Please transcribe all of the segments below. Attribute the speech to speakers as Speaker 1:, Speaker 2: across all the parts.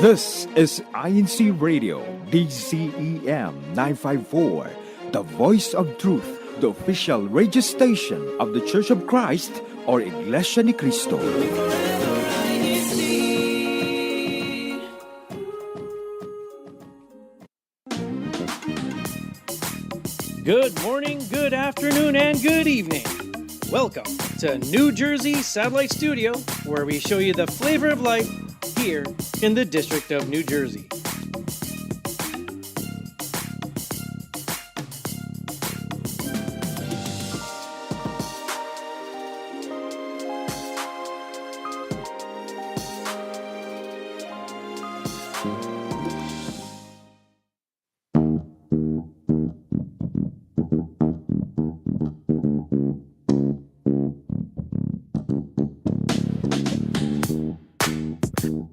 Speaker 1: This is INCRadio, DCEM 954, the voice of truth, the official radio station of the Church of Christ or Iglesianicristo.
Speaker 2: Good morning, good afternoon, and good evening. Welcome to New Jersey Satellite Studio, where we show you the flavor of life here in the District of New Jersey.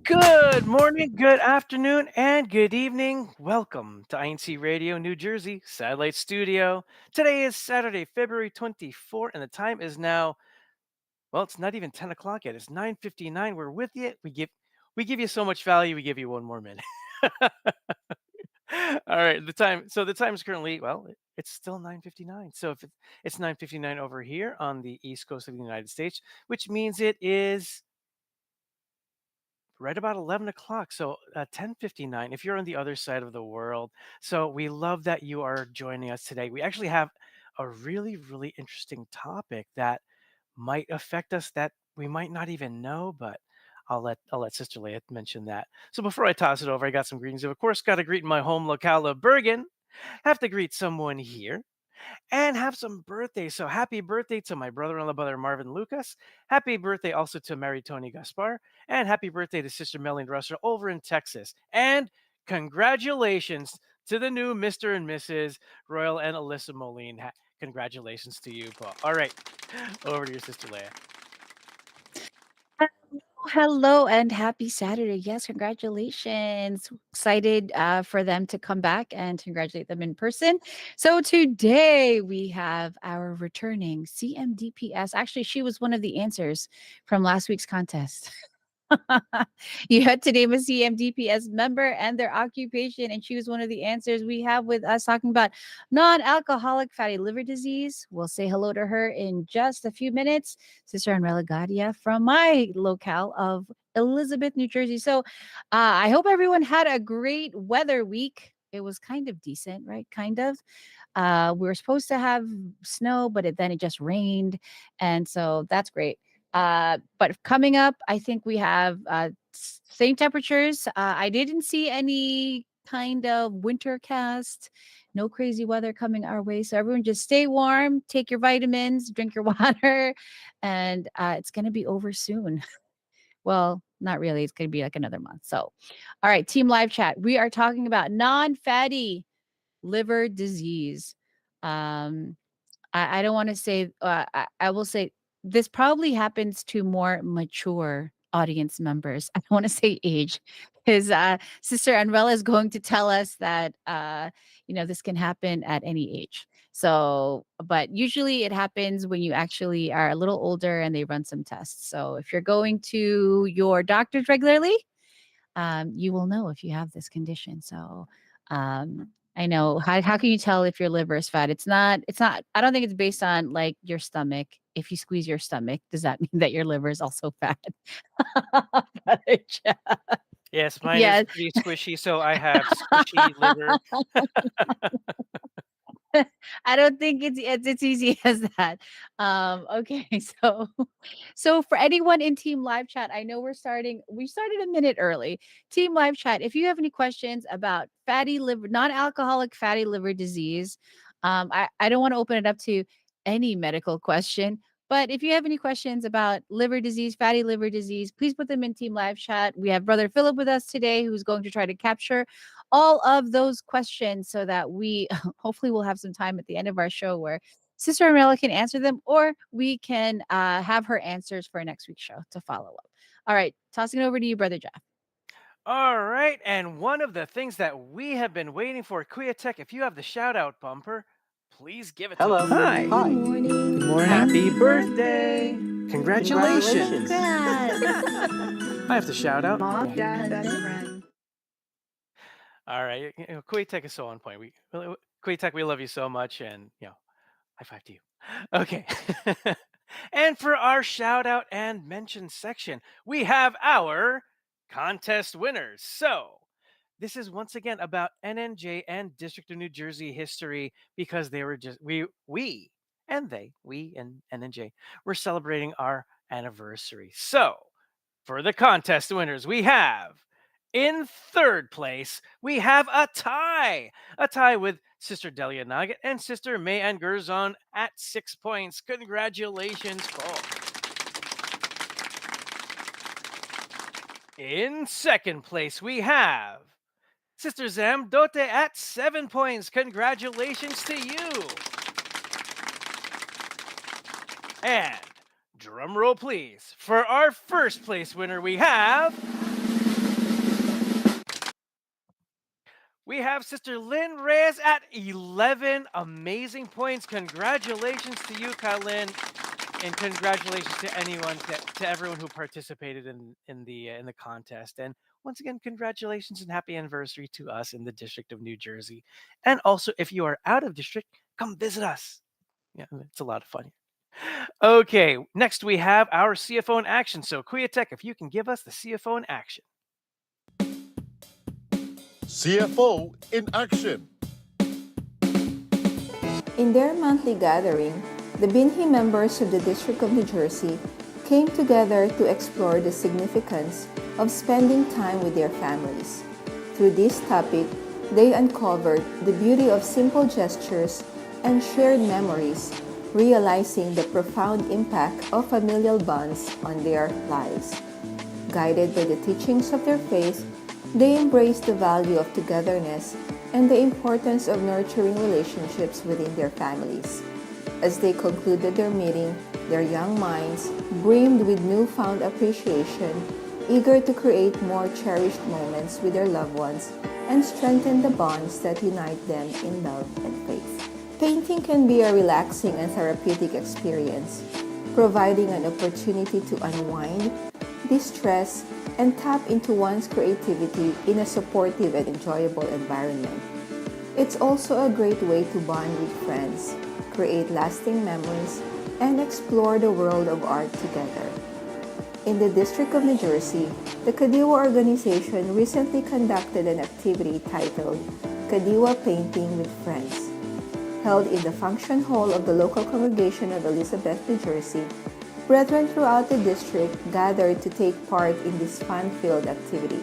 Speaker 2: Good morning, good afternoon, and good evening. Welcome to INCRadio New Jersey Satellite Studio. Today is Saturday, February 24th, and the time is now, well, it's not even 10 o'clock yet. It's 9:59. We're with you. We give you so much value, we give you one more minute. All right, the time is currently, well, it's still 9:59. So if it's 9:59 over here on the East Coast of the United States, which means it is right about 11 o'clock. So 10:59 if you're on the other side of the world. So we love that you are joining us today. We actually have a really, really interesting topic that might affect us that we might not even know, but I'll let Sister Leah mention that. So before I toss it over, I got some greetings. Of course, got to greet my home locale of Bergen. Have to greet someone here and have some birthdays. So happy birthday to my brother-in-law, brother Marvin Lucas. Happy birthday also to Mary Tony Gaspar. And happy birthday to Sister Melanie Russell over in Texas. And congratulations to the new Mr. and Mrs. Royal and Alyssa Moline. Congratulations to you, Paul. All right, over to your Sister Leah.
Speaker 3: Hello and happy Saturday. Yes, congratulations. Excited for them to come back and congratulate them in person. So today we have our returning CMDPS. Actually, she was one of the answers from last week's contest. You had to name a CMDPS member and their occupation, and she was one of the answers we have with us talking about non-alcoholic fatty liver disease. We'll say hello to her in just a few minutes. Sister Anrela Gadia from my locale of Elizabeth, New Jersey. So I hope everyone had a great weather week. It was kind of decent, right? Kind of. We were supposed to have snow, but then it just rained. And so that's great. But coming up, I think we have same temperatures. I didn't see any kind of winter cast, no crazy weather coming our way. So everyone just stay warm, take your vitamins, drink your water, and it's going to be over soon. Well, not really. It's going to be like another month. So, all right, team live chat. We are talking about non-fatty liver disease. I don't want to say, I will say this probably happens to more mature audience members. I don't want to say age because Sister Anrela is going to tell us that, this can happen at any age. So, but usually it happens when you actually are a little older and they run some tests. So if you're going to your doctors regularly, you will know if you have this condition. So, I know how can you tell if your liver is fat? It's not, I don't think it's based on like your stomach. If you squeeze your stomach, does that mean that your liver is also fat? Brother Jeff.
Speaker 2: Yes, mine is
Speaker 3: Yes.
Speaker 2: pretty squishy, so I have squishy liver.
Speaker 3: I don't think it's easy as that. Okay, so for anyone in Team Live Chat, I know we started a minute early. Team Live Chat, if you have any questions about fatty liver, non-alcoholic fatty liver disease, I don't want to open it up to any medical question. But if you have any questions about liver disease, fatty liver disease, please put them in Team Live Chat. We have Brother Philip with us today, who's going to try to capture all of those questions so that we hopefully we'll have some time at the end of our show where Sister Amela can answer them, or we can have her answers for next week's show to follow up. All right, tossing it over to you, Brother Jeff.
Speaker 2: All right, and one of the things that we have been waiting for, Kuya Tech, if you have the shout out bumper, please give it to
Speaker 4: Hello.
Speaker 2: us.
Speaker 1: Hi.
Speaker 4: Hi.
Speaker 3: Morning.
Speaker 1: Good morning.
Speaker 2: Happy birthday! Congratulations!
Speaker 4: Congratulations.
Speaker 3: Congrats.
Speaker 2: I have to shout out.
Speaker 4: Mom, dad, best friend.
Speaker 2: All right. Kuwait Tech is so on point. Kuwait Tech, we love you so much, and high five to you. Okay. And for our shout out and mention section, we have our contest winners. So this is once again about NNJ and District of New Jersey history because they were just we and NNJ were celebrating our anniversary. So for the contest winners, we have in third place, we have a tie with Sister Delia Nugget and Sister May Ann Gerzon at 6 points. Congratulations, folks. In second place, we have Sister Zam Dote at 7 points. Congratulations to you. And drum roll, please. For our first place winner, we have Sister Lynn Reyes at 11 amazing points. Congratulations to you, Lynn, and congratulations to everyone who participated in the contest. And once again, congratulations and happy anniversary to us in the District of New Jersey. And also, if you are out of district, come visit us. Yeah, it's a lot of fun. Okay, next we have our CFO in action. So, Kuya if you can give us the CFO in action.
Speaker 4: CFO in action.
Speaker 5: In their monthly gathering, the Binhi members of the District of New Jersey came together to explore the significance of spending time with their families. Through this topic, they uncovered the beauty of simple gestures and shared memories, realizing the profound impact of familial bonds on their lives. Guided by the teachings of their faith, they embraced the value of togetherness and the importance of nurturing relationships within their families. As they concluded their meeting, their young minds brimmed with newfound appreciation, eager to create more cherished moments with their loved ones and strengthen the bonds that unite them in love and faith. Painting can be a relaxing and therapeutic experience, providing an opportunity to unwind, distress, and tap into one's creativity in a supportive and enjoyable environment. It's also a great way to bond with friends, create lasting memories, and explore the world of art together. In the District of New Jersey, the Kadiwa organization recently conducted an activity titled Kadiwa Painting with Friends. Held in the function hall of the local congregation of Elizabeth, New Jersey, brethren throughout the district gathered to take part in this fun-filled activity.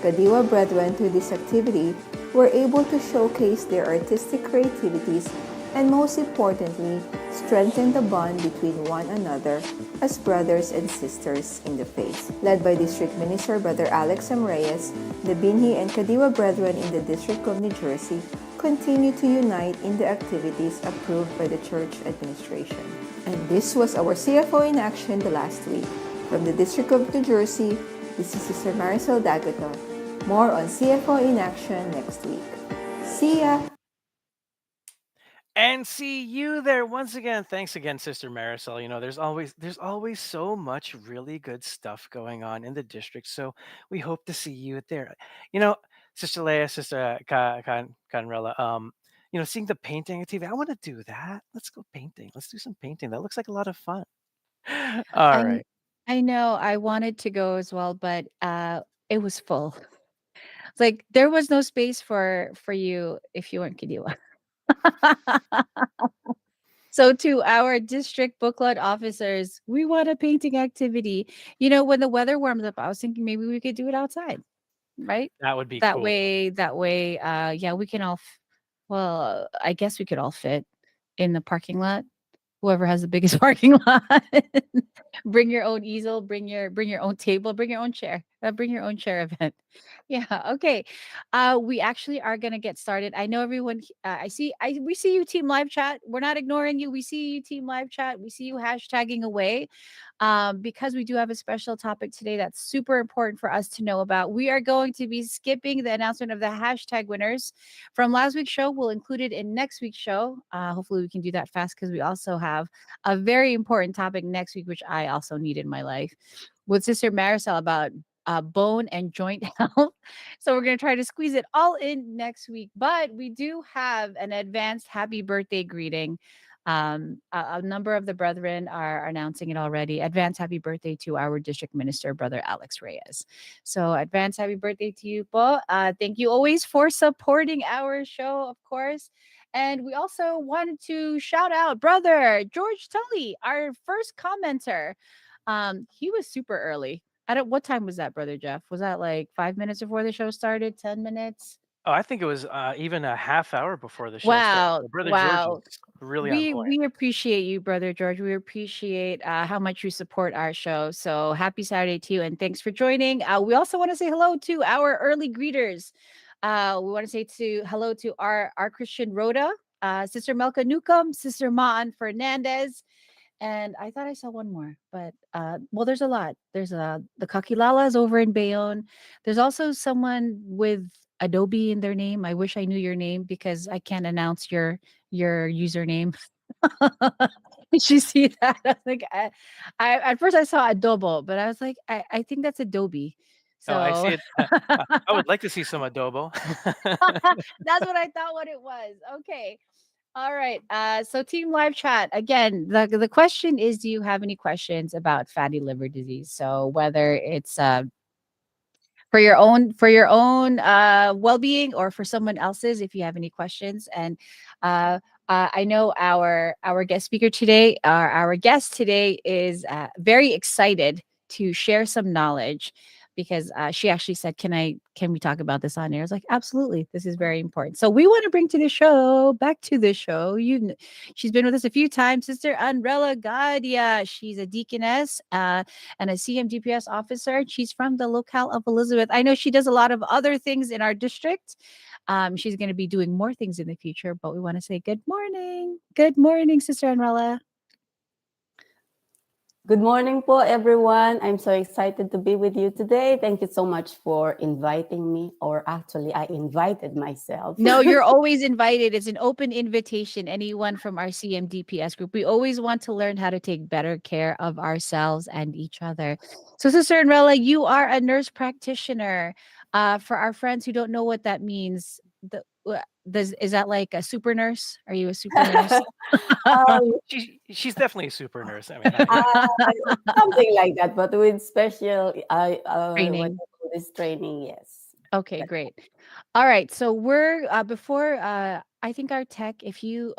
Speaker 5: Kadiwa brethren through this activity were able to showcase their artistic creativities and most importantly, strengthen the bond between one another as brothers and sisters in the faith. Led by District Minister Brother Alex M. Reyes, the Binhi and Kadiwa brethren in the District of New Jersey continue to unite in the activities approved by the church administration. And this was our CFO in action the last week. From the District of New Jersey, this is Sister Marisol Dagaton. More on CFO in action next week. See ya!
Speaker 2: And see you there once again. Thanks again, Sister Marisol. There's always so much really good stuff going on in the district. So we hope to see you there. You know, Sister Leia, Sister Conrella, seeing the painting activity, I want to do that. Let's go painting. Let's do some painting. That looks like a lot of fun. All
Speaker 3: I
Speaker 2: right.
Speaker 3: I know I wanted to go as well, but it was full. Like there was no space for you if you weren't Kadiwa. So to our district book club officers, we want a painting activity. When the weather warms up, I was thinking maybe we could do it outside, right?
Speaker 2: That would be
Speaker 3: That
Speaker 2: cool.
Speaker 3: way, yeah, we can all. Well, I guess we could all fit in the parking lot. Whoever has the biggest parking lot. Bring your own easel, bring your own table, bring your own chair. Bring your own chair event. Yeah, okay. We actually are going to get started. I know everyone we see you team live chat. We're not ignoring you. We see you team live chat. We see you hashtagging away. Because we do have a special topic today that's super important for us to know about. We are going to be skipping the announcement of the hashtag winners from last week's show. We'll include it in next week's show. Hopefully we can do that fast because we also have a very important topic next week, which I also need in my life with Sister Marisol about bone and joint health. So we're going to try to squeeze it all in next week. But we do have an advanced happy birthday greeting. A number of the brethren are announcing it already. Advance happy birthday to our district minister, Brother Alex Reyes. So advance happy birthday to you, po. Thank you always for supporting our show, of course. And we also wanted to shout out Brother George Tully, our first commenter. He was super early. I don't. What time was that, Brother Jeff? Was that like 5 minutes before the show started? 10 minutes?
Speaker 2: Oh, I think it was even a half hour before the show started.
Speaker 3: Wow.
Speaker 2: So Brother George
Speaker 3: Wow.
Speaker 2: is really on point.
Speaker 3: We appreciate you, Brother George. We appreciate how much you support our show. So happy Saturday to you, and thanks for joining. We also want to say hello to our early greeters. We want to say hello to our Christian Rhoda, Sister Melka Newcomb, Sister Maan Fernandez, and I thought I saw one more, but well, there's a lot. There's the Kakilalas over in Bayonne. There's also someone with Adobe in their name. I wish I knew your name because I can't announce your username. Did you see that? I was like, I at first I saw Adobo, but I was like, I think that's Adobe.
Speaker 2: Oh, I
Speaker 3: So
Speaker 2: see it. I would like to see some adobo.
Speaker 3: that's what I thought what it was. Okay. All right. So team live chat again. The question is, do you have any questions about fatty liver disease? So whether it's for your own well-being or for someone else's, if you have any questions. And I know our guest speaker today, our guest today is very excited to share some knowledge because she actually said, can we talk about this on air? I was like, absolutely, this is very important. So we want to bring to the show, back to the show. She's been with us a few times, Sister Anrella Gadia. She's a deaconess and a CMDPS officer. She's from the locale of Elizabeth. I know she does a lot of other things in our district. She's going to be doing more things in the future, but we want to say good morning. Good morning, Sister Anrella.
Speaker 6: Good morning po, everyone. I'm so excited to be with you today. Thank you so much for inviting me, or actually, I invited myself.
Speaker 3: No, you're always invited. It's an open invitation. Anyone from our CMDPS group. We always want to learn how to take better care of ourselves and each other. So, Sister Anrella, you are a nurse practitioner. For our friends who don't know what that means, is that like a super nurse? Are you a super nurse?
Speaker 6: um,
Speaker 2: She's definitely a super nurse. I mean,
Speaker 6: Something like that, but with special what you
Speaker 3: Training.
Speaker 6: call this training, yes.
Speaker 3: Okay, great. All right. So we're before I think our tech, if you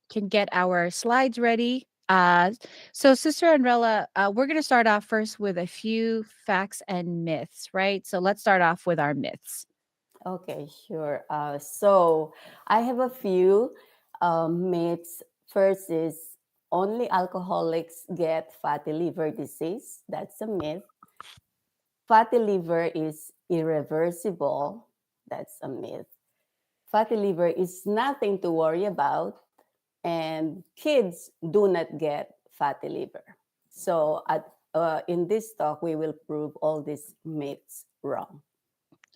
Speaker 3: can get our slides ready. So Sister Anrella, we're gonna start off first with a few facts and myths, right? So let's start off with our myths.
Speaker 6: Okay, sure. So I have a few myths. First is only alcoholics get fatty liver disease. That's a myth. Fatty liver is irreversible. That's a myth. Fatty liver is nothing to worry about, and kids do not get fatty liver. So in this talk, we will prove all these myths wrong.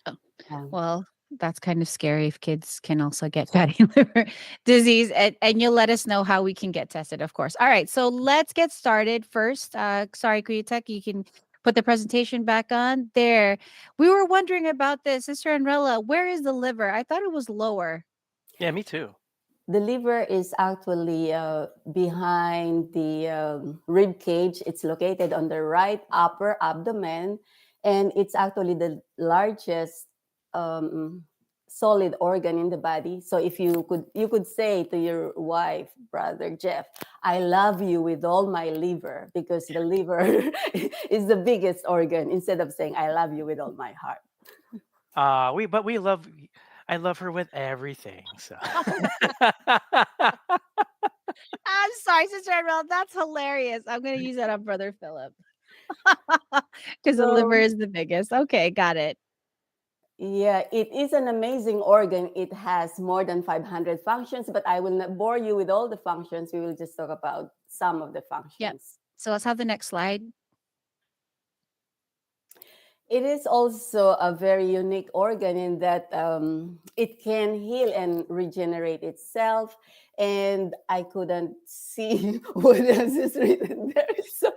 Speaker 3: Oh,
Speaker 6: Um,
Speaker 3: well, that's kind of scary if kids can also get fatty liver disease. And you'll let us know how we can get tested, of course. All right. So let's get started first. Sorry, Kriyatek, you can put the presentation back on there. We were wondering about this. Sister Anrella, where is the liver? I thought it was lower.
Speaker 2: yeah, me too.
Speaker 6: the liver is actually behind the rib cage. It's located on the right upper abdomen, and it's actually the largest solid organ in the body. So if you could say to your wife, Brother Jeff, I love you with all my liver, because the liver is the biggest organ, instead of saying I love you with all my heart.
Speaker 2: I love her with everything. So
Speaker 3: I'm sorry, Sister Anrella. That's hilarious. I'm going to use that on Brother Philip. Because the liver
Speaker 6: So
Speaker 3: is the biggest. Okay, got it.
Speaker 6: yeah, it is an amazing organ. It has more than 500 functions, but I will not bore you with all the functions. We will just talk about some of the
Speaker 3: Yeah.
Speaker 6: functions.
Speaker 3: So let's have the next slide.
Speaker 6: It is also a very unique organ in that it can heal and regenerate itself. And I couldn't see what else is written there. So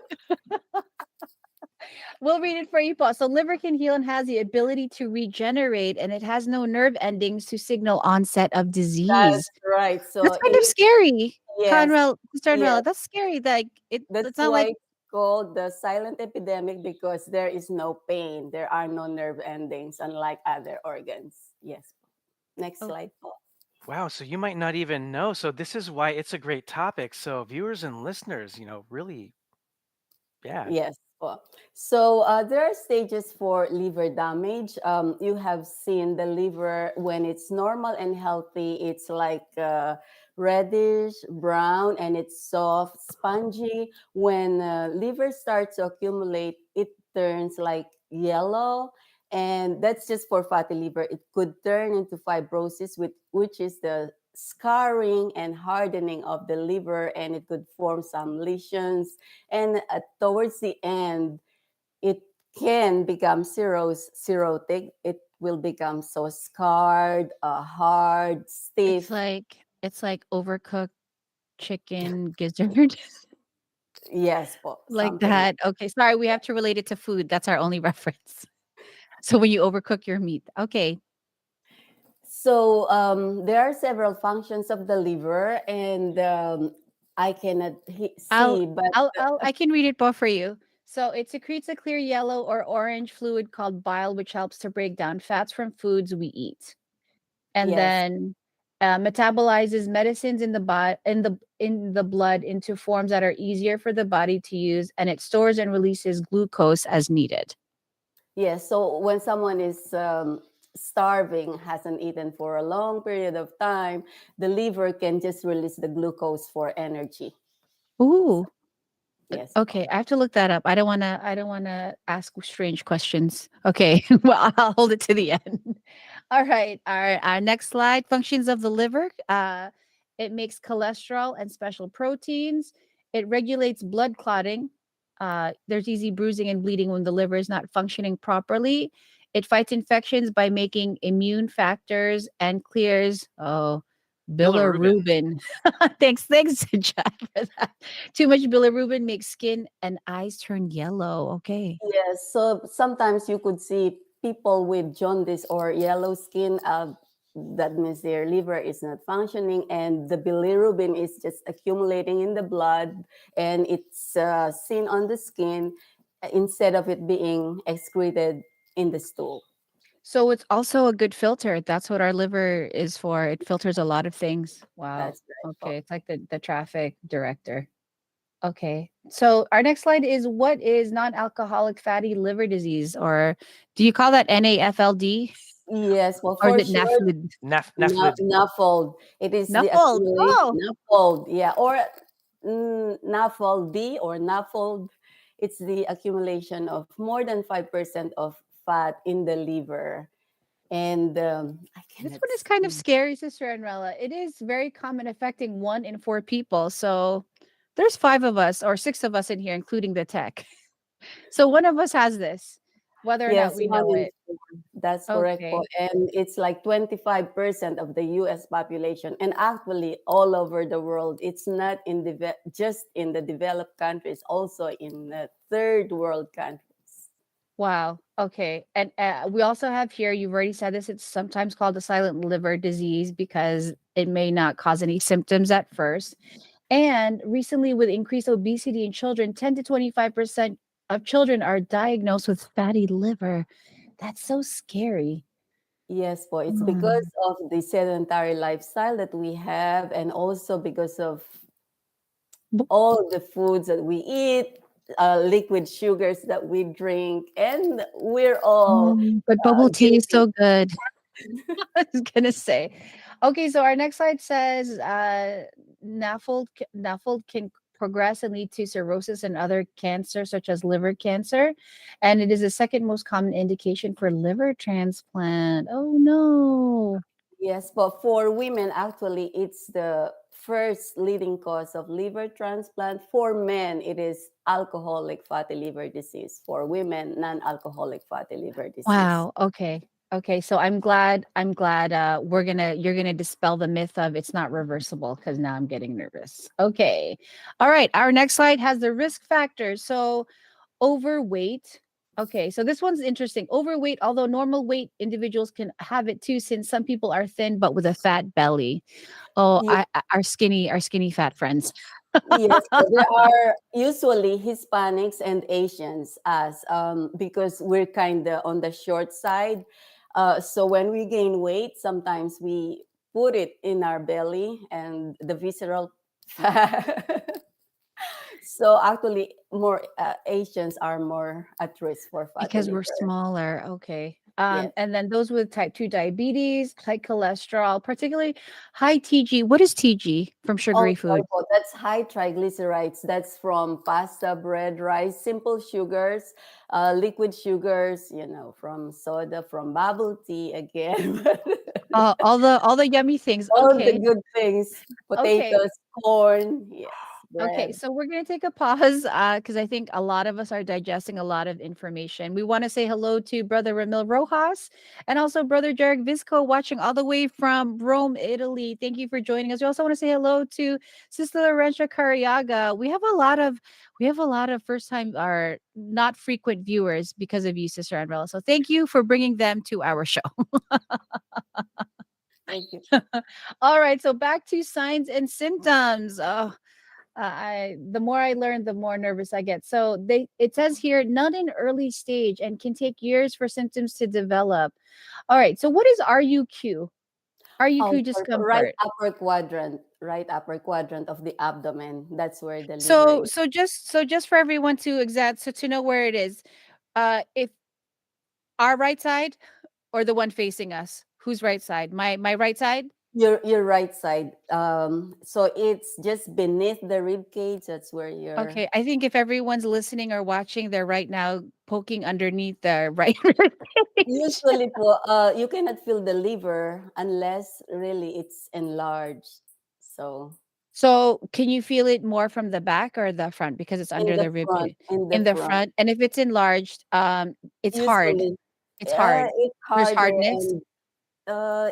Speaker 3: We'll read it for you, Paul. So liver can heal and has the ability to regenerate, and it has no nerve endings to signal onset of
Speaker 6: That's
Speaker 3: disease.
Speaker 6: right.
Speaker 3: That's
Speaker 6: So
Speaker 3: kind of scary,
Speaker 6: yes,
Speaker 3: Conrad. Sister
Speaker 6: yes.
Speaker 3: Conrad, that's scary. Like
Speaker 6: That's
Speaker 3: it's not
Speaker 6: why
Speaker 3: like,
Speaker 6: it's called the silent epidemic because there is no pain. There are no nerve endings, unlike other organs. Yes. Next
Speaker 3: oh,
Speaker 6: slide, Paul.
Speaker 2: Wow, so you might not even know. So this is why it's a great topic. So viewers and listeners, really, yeah.
Speaker 6: Yes. Well, so there are stages for liver damage. You have seen the liver when it's normal and healthy. It's like reddish, brown, and it's soft, spongy. When liver starts to accumulate, it turns like yellow. And that's just for fatty liver. It could turn into fibrosis, which is the scarring and hardening of the liver, and it could form some lesions, and towards the end it can become cirrhotic. It will become so scarred, hard,
Speaker 3: it's
Speaker 6: stiff.
Speaker 3: like overcooked chicken gizzard.
Speaker 6: Yes,
Speaker 3: Like
Speaker 6: something like
Speaker 3: that. Okay, sorry, we have to relate it to food. That's our only reference. So when you overcook your meat. Okay.
Speaker 6: so. There are several functions of the liver, and I cannot
Speaker 3: I'll
Speaker 6: see, but
Speaker 3: I can read it both for you. So it secretes a clear yellow or orange fluid called bile, which helps to break down fats from foods we eat, and
Speaker 6: yes.
Speaker 3: then metabolizes medicines in the in the blood into forms that are easier for the body to use, and it stores and releases glucose as needed.
Speaker 6: Yes, so when someone is starving, hasn't eaten for a long period of time, the liver can just release the glucose for energy.
Speaker 3: Ooh.
Speaker 6: Yes.
Speaker 3: Okay, I have to look that up. I don't wanna ask strange questions. Okay, well, I'll hold it to the end. All right, our next slide, functions of the liver. It makes cholesterol and special proteins. It regulates blood clotting. There's easy bruising and bleeding when the liver is not functioning properly. It fights infections by making immune factors and clears,
Speaker 2: Bilirubin.
Speaker 3: bilirubin. Thanks, Chad, for that. Too much bilirubin makes skin and eyes turn yellow. Okay.
Speaker 6: Yes, so sometimes you could see people with jaundice or yellow skin. That means their liver is not functioning, and the bilirubin is just accumulating in the blood, and it's seen on the skin instead of it being excreted in the stool.
Speaker 3: So it's also a good filter. That's what our liver is for. It filters a lot of things. Wow.
Speaker 6: That's right,
Speaker 3: Okay.
Speaker 6: Paul.
Speaker 3: It's like the traffic director. Okay. So our next slide is, what is non-alcoholic fatty liver disease, or do you call that NAFLD,
Speaker 6: Yes, well,
Speaker 3: or is
Speaker 6: for
Speaker 3: it
Speaker 6: sure,
Speaker 3: NAFLD?
Speaker 2: NAFLD.
Speaker 6: NAFLD. It is the
Speaker 3: NAFLD.
Speaker 6: accumulation,
Speaker 3: Oh,
Speaker 6: NAFLD, yeah, or NAFLD or NAFLD. It's the accumulation of more than 5% of fat in the liver. And I
Speaker 3: this
Speaker 6: cannot
Speaker 3: one is kind of
Speaker 6: see.
Speaker 3: scary, Sister Anrella. It is very common, affecting 1 in 4 people. So there's 5 of us or 6 of us in here, including the tech. So one of us has this, whether or not
Speaker 6: Yes,
Speaker 3: we
Speaker 6: one
Speaker 3: know
Speaker 6: in
Speaker 3: it.
Speaker 6: four. That's correct po.
Speaker 3: Okay.
Speaker 6: And it's like 25% of the US population. And actually, all over the world, it's not in just in the developed countries, also in the third world countries.
Speaker 3: Wow. Okay. And we also have here, you've already said this, it's sometimes called a silent liver disease because it may not cause any symptoms at first. And recently, with increased obesity in children, 10 to 25% of children are diagnosed with fatty liver. That's so scary.
Speaker 6: Yes, po. It's because
Speaker 3: Mm.
Speaker 6: of the sedentary lifestyle that we have, and also because of
Speaker 3: Bu-
Speaker 6: all the foods that we eat, liquid sugars that we drink, and we're all
Speaker 3: But bubble tea is
Speaker 6: guilty.
Speaker 3: so good. I was gonna say. Okay, so our next slide says NAFLD can progress and lead to cirrhosis and other cancer, such as liver cancer, and it is the second most common indication for liver transplant. Oh no!
Speaker 6: Yes, but for women, actually, it's the first leading cause of liver transplant. For men, it is alcoholic fatty liver disease. For women, non-alcoholic fatty liver disease.
Speaker 3: Wow. Okay. Okay. So I'm glad you're gonna dispel the myth of it's not reversible, because now I'm getting nervous. Okay. All right. Our next slide has the risk factors. So overweight. Okay, so this one's interesting. Overweight, although normal weight individuals can have it too, since some people are thin but with a fat belly. Oh, our skinny fat friends.
Speaker 6: Yes, so there are usually Hispanics and Asians as because we're kind of on the short side. So when we gain weight, sometimes we put it in our belly and the visceral fat. So actually, more Asians are more at risk for fatty
Speaker 3: Because we're
Speaker 6: liver.
Speaker 3: smaller. Okay.
Speaker 6: Yes.
Speaker 3: And then those with type 2 diabetes, high cholesterol, particularly high TG. What is TG from
Speaker 6: Oh,
Speaker 3: sugary food?
Speaker 6: sorry po. That's high triglycerides. That's from pasta, bread, rice, simple sugars, liquid sugars, from soda, from bubble tea again.
Speaker 3: All the yummy things.
Speaker 6: All the
Speaker 3: Okay.
Speaker 6: good things,
Speaker 3: Okay.
Speaker 6: potatoes, corn, yes,
Speaker 3: Okay,
Speaker 6: bread.
Speaker 3: so we're going to take a pause because I think a lot of us are digesting a lot of information. We want to say hello to Brother Ramil Rojas and also Brother Jarek Visco watching all the way from Rome, Italy. Thank you for joining us. We also want to say hello to Sister Laurentia Cariaga. We have a lot of first time or not frequent viewers because of you, Sister Anrella. So thank you for bringing them to our show.
Speaker 6: Thank you.
Speaker 3: All right, so back to signs and symptoms. Oh, I the more I learn, the more nervous I get. So it says here, not in early stage and can take years for symptoms to develop. All right. So what is RUQ?
Speaker 6: Oh,
Speaker 3: RUQ
Speaker 6: for
Speaker 3: discomfort.
Speaker 6: right upper quadrant of the abdomen. That's where the liver
Speaker 3: So
Speaker 6: is.
Speaker 3: so just for everyone to know where it is. If our right side or the one facing us, whose right side? My right side.
Speaker 6: Your right side. So it's just beneath the rib cage. That's where your
Speaker 3: Okay, I think if everyone's listening or watching, they're right now poking underneath the right page.
Speaker 6: usually you cannot feel the liver unless really it's enlarged. So
Speaker 3: So, can you feel it more from the back or the front because it's
Speaker 6: in
Speaker 3: under
Speaker 6: the
Speaker 3: the rib
Speaker 6: front,
Speaker 3: cage?
Speaker 6: in the
Speaker 3: In the
Speaker 6: front,
Speaker 3: front, and if it's enlarged, it's hard.
Speaker 6: usually
Speaker 3: It's hard.
Speaker 6: it's
Speaker 3: There's
Speaker 6: harder
Speaker 3: hardness.
Speaker 6: and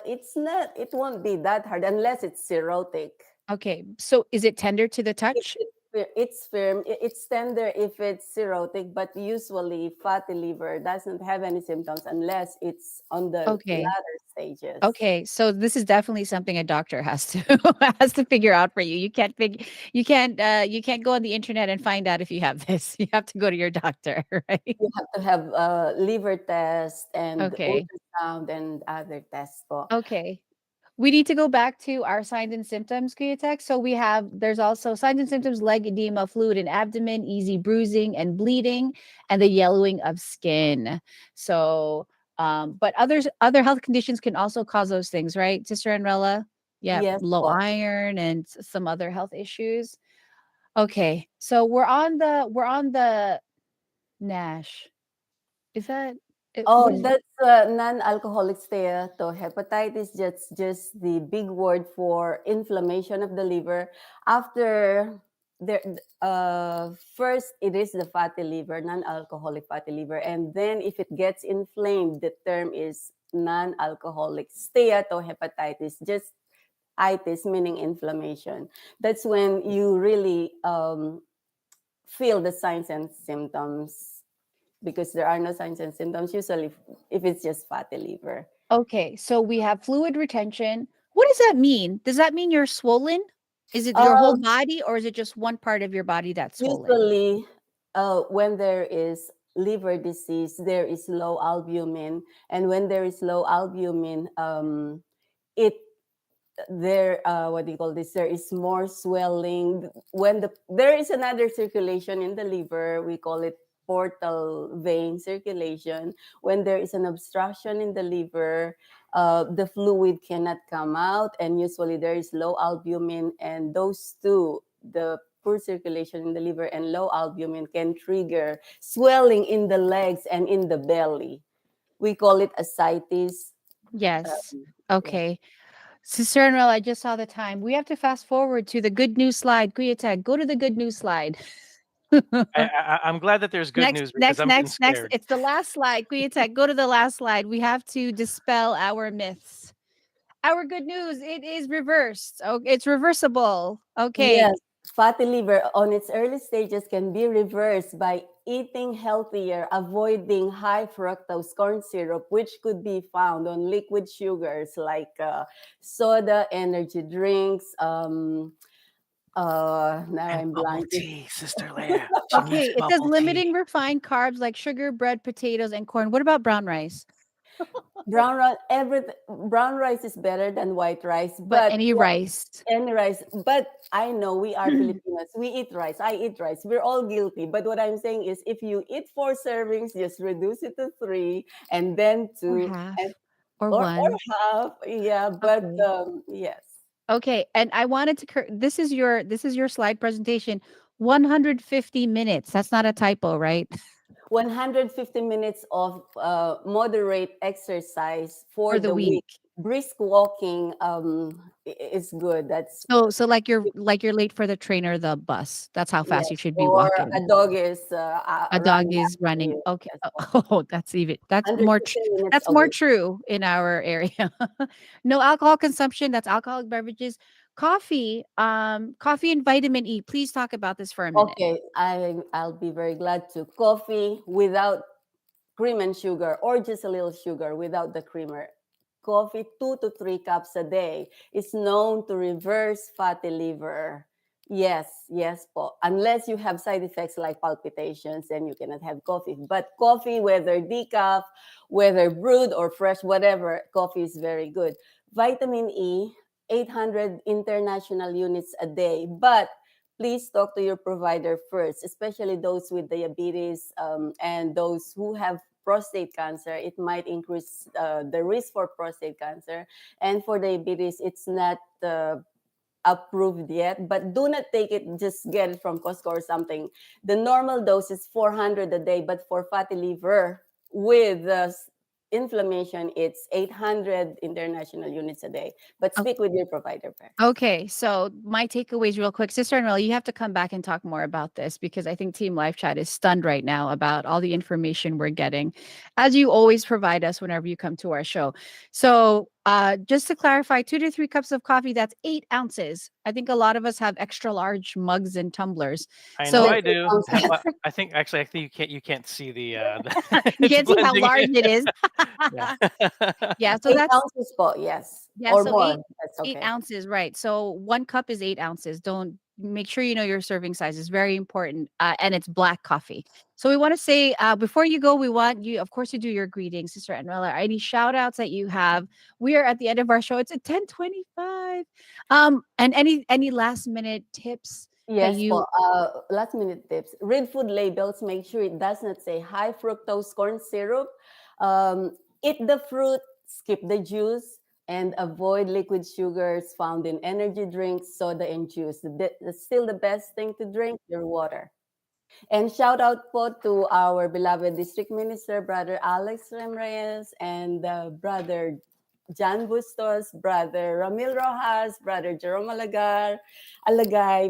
Speaker 6: it's not. It won't be that hard unless it's cirrhotic.
Speaker 3: Okay, so is it tender to the
Speaker 6: If
Speaker 3: touch?
Speaker 6: it's firm, it's tender if it's cirrhotic, but usually fatty liver doesn't have any symptoms unless it's on the
Speaker 3: Okay.
Speaker 6: latter stages.
Speaker 3: Okay, so this is definitely something a doctor has to has to figure out for you. You can't go on the internet and find out if you have this. You have to go to your doctor, right?
Speaker 6: You have to have liver test and
Speaker 3: Okay.
Speaker 6: ultrasound and other tests po.
Speaker 3: Okay. We need to go back to our signs and symptoms, Kuyatek. So there's also signs and symptoms: leg edema, fluid in abdomen, easy bruising and bleeding, and the yellowing of skin. So, but other health conditions can also cause those things, right, Sister Anrella? Yeah,
Speaker 6: Yes
Speaker 3: low
Speaker 6: po.
Speaker 3: iron and some other health issues. Okay, so we're on the NASH. Is that what
Speaker 6: Oh,
Speaker 3: is?
Speaker 6: that's non-alcoholic steatohepatitis. That's just the big word for inflammation of the liver. After there, first it is the fatty liver, non-alcoholic fatty liver, and then if it gets inflamed, the term is non-alcoholic steatohepatitis. Just itis meaning inflammation. That's when you really feel the signs and symptoms because there are no signs and symptoms usually if it's just fatty liver.
Speaker 3: Okay, so we have fluid retention. What does that mean? Does that mean you're swollen? Is it your whole
Speaker 6: Um,
Speaker 3: body or is it just one part of your body that's swollen?
Speaker 6: usually, when there is liver disease, there is low albumin, and when there is low albumin, it there what do you call this? There is more swelling. When there is another circulation in the liver, we call it portal vein circulation. When there is an obstruction in the liver, the fluid cannot come out, and usually there is low albumin, and those two, the poor circulation in the liver and low albumin, can trigger swelling in the legs and in the belly. We call it ascites.
Speaker 3: Yes.
Speaker 6: Yeah.
Speaker 3: Okay. Sister Enrel, I just saw the time. We have to fast forward to the good news slide. Kuyatag, go to the good news slide.
Speaker 2: I'm glad that there's good
Speaker 3: Next,
Speaker 2: news because
Speaker 3: next,
Speaker 2: I'm getting
Speaker 3: next, next.
Speaker 2: scared.
Speaker 3: It's the last slide. Kuyatag, go to the last slide. We have to dispel our myths. Our good news, it is reversed. Oh, it's reversible. Okay.
Speaker 6: Yes, fatty liver on its early stages can be reversed by eating healthier, avoiding high fructose corn syrup, which could be found on liquid sugars like soda, energy drinks. Now
Speaker 2: And
Speaker 6: I'm
Speaker 2: bubble
Speaker 6: blanking.
Speaker 2: tea, Sister Leia. She needs
Speaker 3: Okay, it says
Speaker 2: bubble tea.
Speaker 3: limiting refined carbs like sugar, bread, potatoes, and corn. What about brown rice?
Speaker 6: Brown rice is better than white rice,
Speaker 3: But
Speaker 6: but
Speaker 3: any rice.
Speaker 6: any rice. But I know we are Filipinos. We eat rice. I eat rice. We're all guilty. But what I'm saying is, if you eat 4 servings, just reduce it to 3, and then
Speaker 3: Or
Speaker 6: 2, and
Speaker 3: half or
Speaker 6: or
Speaker 3: one.
Speaker 6: half. Yeah, but
Speaker 3: Okay.
Speaker 6: yes.
Speaker 3: Okay, and I wanted to this is your slide presentation. 150 minutes. That's not a typo, right?
Speaker 6: 150 minutes of moderate exercise for
Speaker 3: For the
Speaker 6: the
Speaker 3: week.
Speaker 6: week. Brisk walking is good. That's
Speaker 3: So like you're late for the train or the bus. That's how fast you
Speaker 6: yes.
Speaker 3: should be
Speaker 6: Or
Speaker 3: walking.
Speaker 6: a dog is
Speaker 3: A dog
Speaker 6: running
Speaker 3: is
Speaker 6: after
Speaker 3: running.
Speaker 6: you.
Speaker 3: Okay.
Speaker 6: Yes,
Speaker 3: Oh, that's more
Speaker 6: 150 minutes
Speaker 3: that's
Speaker 6: a
Speaker 3: more
Speaker 6: week.
Speaker 3: true in our area. No alcohol consumption. That's alcoholic beverages. Coffee and vitamin E. Please talk about this for a minute.
Speaker 6: Okay, I'll be very glad to. Coffee without cream and sugar, or just a little sugar without the creamer. Coffee 2 to 3 cups a day is known to reverse fatty liver. Yes, yes po. Unless you have side effects like palpitations, then you cannot have coffee. But coffee, whether decaf, whether brewed or fresh, whatever, coffee is very good. Vitamin E, 800 international units a day. But please talk to your provider first, especially those with diabetes and those who have prostate cancer. It might increase the risk for prostate cancer. And for diabetes, it's not approved yet, but do not take it, just get it from Costco or something. The normal dose is 400 a day, but for fatty liver with inflammation, it's 800 international units a day. But speak with your provider first.
Speaker 3: Okay, so my takeaways real quick. Sister Anrel, you have to come back and talk more about this because I think Team Live Chat is stunned right now about all the information we're getting, as you always provide us whenever you come to our show. So just to clarify, 2 to 3 cups of coffee, that's 8 ounces. I think a lot of us have extra large mugs and tumblers.
Speaker 2: I know
Speaker 3: So
Speaker 2: I do.
Speaker 6: Ounces.
Speaker 2: Well, I think you can't see the
Speaker 3: you
Speaker 2: it's
Speaker 3: can't see how
Speaker 2: blending
Speaker 3: large
Speaker 2: in.
Speaker 3: it is.
Speaker 2: Yeah.
Speaker 3: Yeah, so
Speaker 6: Eight
Speaker 3: that's
Speaker 6: ounces po, yes.
Speaker 3: yeah,
Speaker 6: Or
Speaker 3: so
Speaker 6: more.
Speaker 3: eight
Speaker 6: That's
Speaker 3: eight
Speaker 6: okay.
Speaker 3: ounces, right? So 1 cup is 8 ounces. Don't make sure you know your serving size is very important, and it's black coffee. So we want to say before you go, we want you, of course, to do your greetings, Sister Anuela. Any shout outs that you have? We are at the end of our show. It's at 10:25. And any last minute tips that
Speaker 6: Yes po.
Speaker 3: you
Speaker 6: Last minute tips. Read food labels. Make sure it does not say high fructose corn syrup. Eat the fruit, skip the juice, and avoid liquid sugars found in energy drinks, soda, and juice. Still the best thing to drink, your water. And shout out po to our beloved District Minister, Brother Alex Reyes, and Brother John Bustos, Brother Ramil Rojas, Brother Jerome Alagay,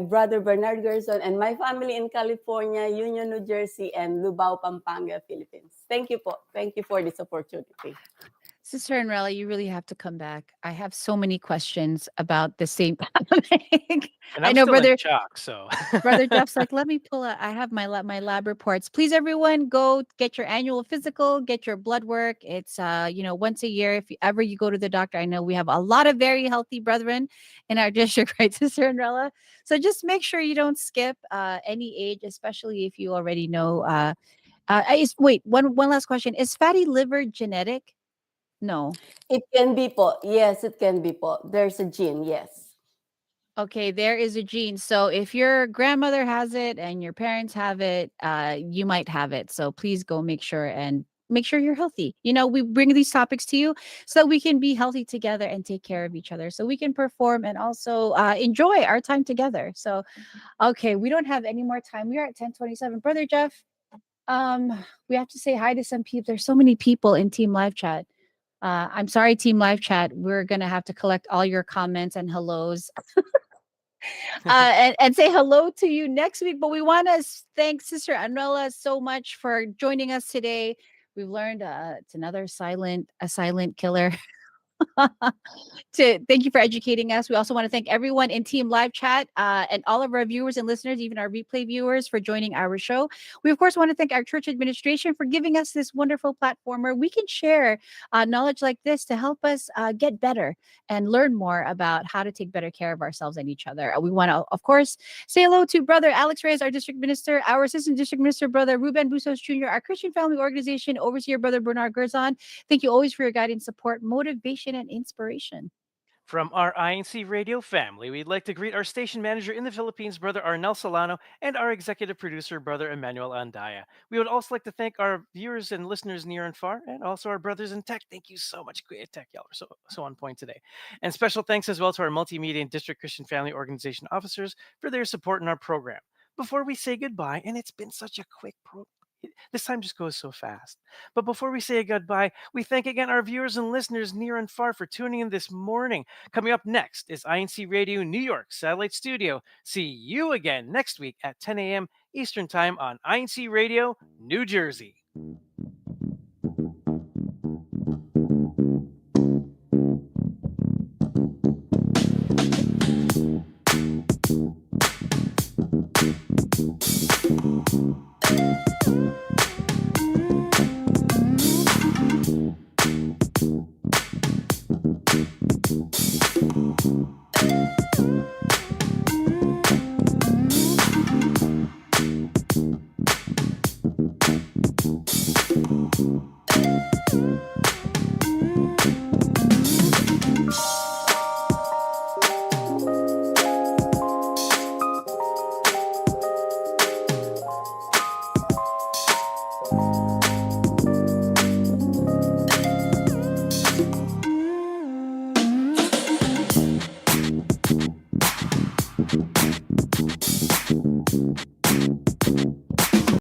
Speaker 6: Brother Bernard Gerson, and my family in California, Union, New Jersey, and Lubao, Pampanga, Philippines. Thank you po. Thank you for this opportunity.
Speaker 3: Sister Enrella, you really have to come back. I have so many questions about the same topic.
Speaker 2: And
Speaker 3: I
Speaker 2: I'm
Speaker 3: know,
Speaker 2: still in
Speaker 3: brother.
Speaker 2: shock, so
Speaker 3: Brother Jeff's like, let me pull out. I have my lab reports. Please, everyone, go get your annual physical, get your blood work. It's once a year. If ever you go to the doctor, I know we have a lot of very healthy brethren in our district, right, Sister Andrella? So just make sure you don't skip any age, especially if you already know. Wait, one last question: is fatty liver genetic? No.
Speaker 6: It can be po. Yes, it can be po. There's a gene, yes.
Speaker 3: Okay, there is a gene. So if your grandmother has it and your parents have it, you might have it. So please go make sure you're healthy. We bring these topics to you so we can be healthy together and take care of each other, so we can perform and also enjoy our time together. So, okay, we don't have any more time. We are at 10:27. Brother Jeff, we have to say hi to some people. There's so many people in Team Live Chat. I'm sorry, Team Live Chat. We're gonna have to collect all your comments and hellos and say hello to you next week. But we want to thank Sister Anuela so much for joining us today. We've learned it's a silent killer. Thank you for educating us. We also want to thank everyone in Team Live Chat and all of our viewers and listeners, even our replay viewers, for joining our show. We, of course, want to thank our church administration for giving us this wonderful platform where we can share knowledge like this to help us get better and learn more about how to take better care of ourselves and each other. We want to, of course, say hello to Brother Alex Reyes, our district minister, our assistant district minister, Brother Ruben Busos Jr., our Christian Family Organization overseer, Brother Bernard Gerzon. Thank you always for your guidance, support, motivation, and inspiration.
Speaker 2: From our INC radio family, we'd like to greet our station manager in the Philippines, Brother Arnel Solano, and our executive producer, Brother Emmanuel Andaya. We would also like to thank our viewers and listeners near and far, and also our brothers in tech. Thank you so much, Kuya Tech. Y'all are so on point today. And special thanks as well to our multimedia and district Christian Family Organization officers for their support in our program. Before we say goodbye, and it's been such a quick this time just goes so fast. But before we say goodbye, we thank again our viewers and listeners near and far for tuning in this morning. Coming up next is INC Radio New York Satellite Studio. See you again next week at 10 a.m. Eastern Time on INC Radio, New Jersey.